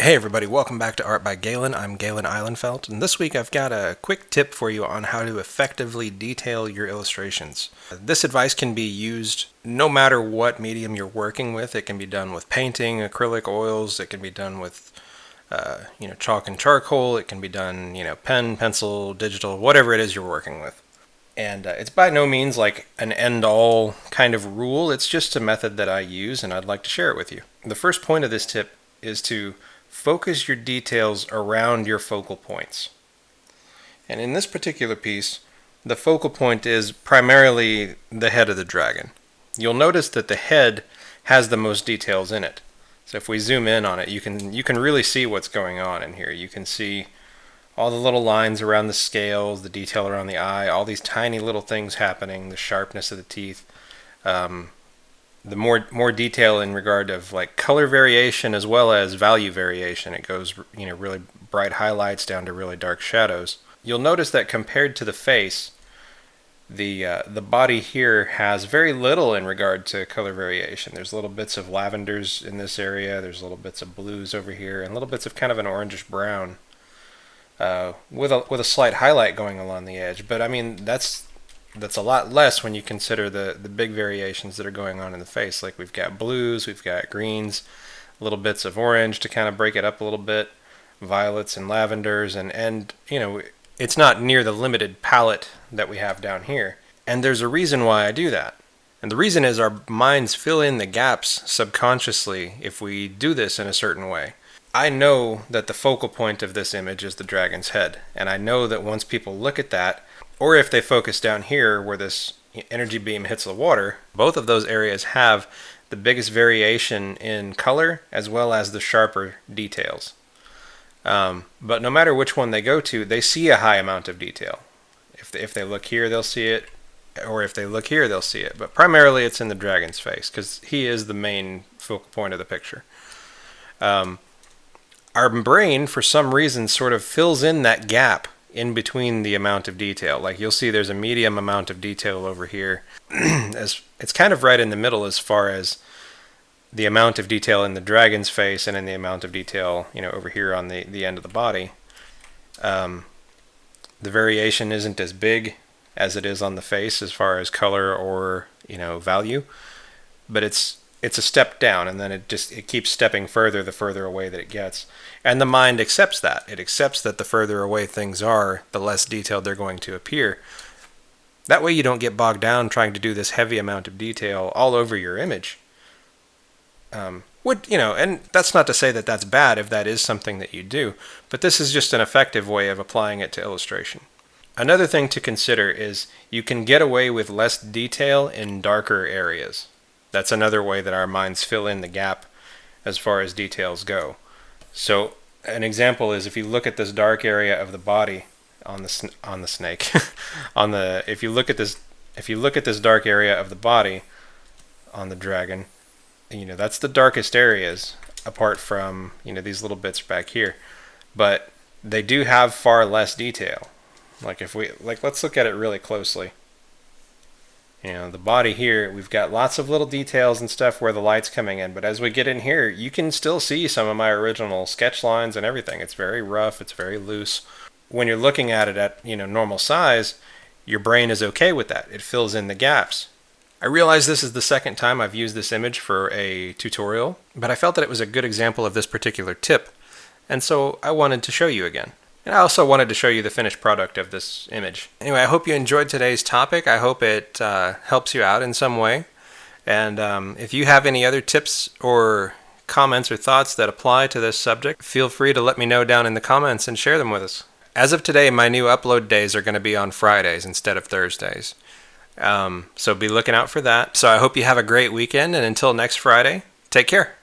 Hey everybody, welcome back to Art by Galen. I'm Galen Eilenfeld, and this week I've got a quick tip for you on how to effectively detail your illustrations. This advice can be used no matter what medium you're working with. It can be done with painting, acrylic, oils. It can be done with chalk and charcoal. It can be done, pen, pencil, digital, whatever it is you're working with. And it's by no means like an end-all kind of rule. It's just a method that I use, and I'd like to share it with you. The first point of this tip is to focus your details around your focal points. And in this particular piece, the focal point is primarily the head of the dragon. You'll notice that the head has the most details in it. So if we zoom in on it, you can really see what's going on in here. You can see all the little lines around the scales, the detail around the eye, all these tiny little things happening, the sharpness of the teeth. The more detail in regard of like color variation as well as value variation. It goes really bright highlights down to really dark shadows. You'll notice that compared to the face, the body here has very little in regard to color variation. There's little bits of lavenders in this area. There's little bits of blues over here, and little bits of kind of an orangish brown with a slight highlight going along the edge. But I mean that's a lot less when you consider the big variations that are going on in the face. Like we've got blues, we've got greens, little bits of orange to kind of break it up a little bit, violets and lavenders, and it's not near the limited palette that we have down here. And there's a reason why I do that. And the reason is our minds fill in the gaps subconsciously if we do this in a certain way. I know that the focal point of this image is the dragon's head, and I know that once people look at that, or if they focus down here where this energy beam hits the water, both of those areas have the biggest variation in color as well as the sharper details. But no matter which one they go to, they see a high amount of detail. If they look here, they'll see it, or if they look here, they'll see it. But primarily it's in the dragon's face because he is the main focal point of the picture. Our brain, for some reason, sort of fills in that gap in between the amount of detail. Like you'll see there's a medium amount of detail over here. As it's kind of right in the middle as far as the amount of detail in the dragon's face and in the amount of detail over here on the end of the body. The variation isn't as big as it is on the face as far as color or value, but it's a step down, and then it keeps stepping further the further away that it gets. And the mind accepts that. It accepts that the further away things are, the less detailed they're going to appear. That way you don't get bogged down trying to do this heavy amount of detail all over your image. And that's not to say that that's bad if that is something that you do, but this is just an effective way of applying it to illustration. Another thing to consider is you can get away with less detail in darker areas. That's another way that our minds fill in the gap as far as details go. So an example is if you look at this dark area of the body on the snake, if you look at this dark area of the body on the dragon, that's the darkest areas apart from these little bits back here. But they do have far less detail. Let's look at it really closely. The body here, we've got lots of little details and stuff where the light's coming in, but as we get in here, you can still see some of my original sketch lines and everything. It's very rough, it's very loose. When you're looking at it at, normal size, your brain is okay with that. It fills in the gaps. I realize this is the second time I've used this image for a tutorial, but I felt that it was a good example of this particular tip, and so I wanted to show you again. And I also wanted to show you the finished product of this image. Anyway, I hope you enjoyed today's topic. I hope it helps you out in some way. And if you have any other tips or comments or thoughts that apply to this subject, feel free to let me know down in the comments and share them with us. As of today, my new upload days are going to be on Fridays instead of Thursdays. So be looking out for that. So I hope you have a great weekend, and until next Friday, take care.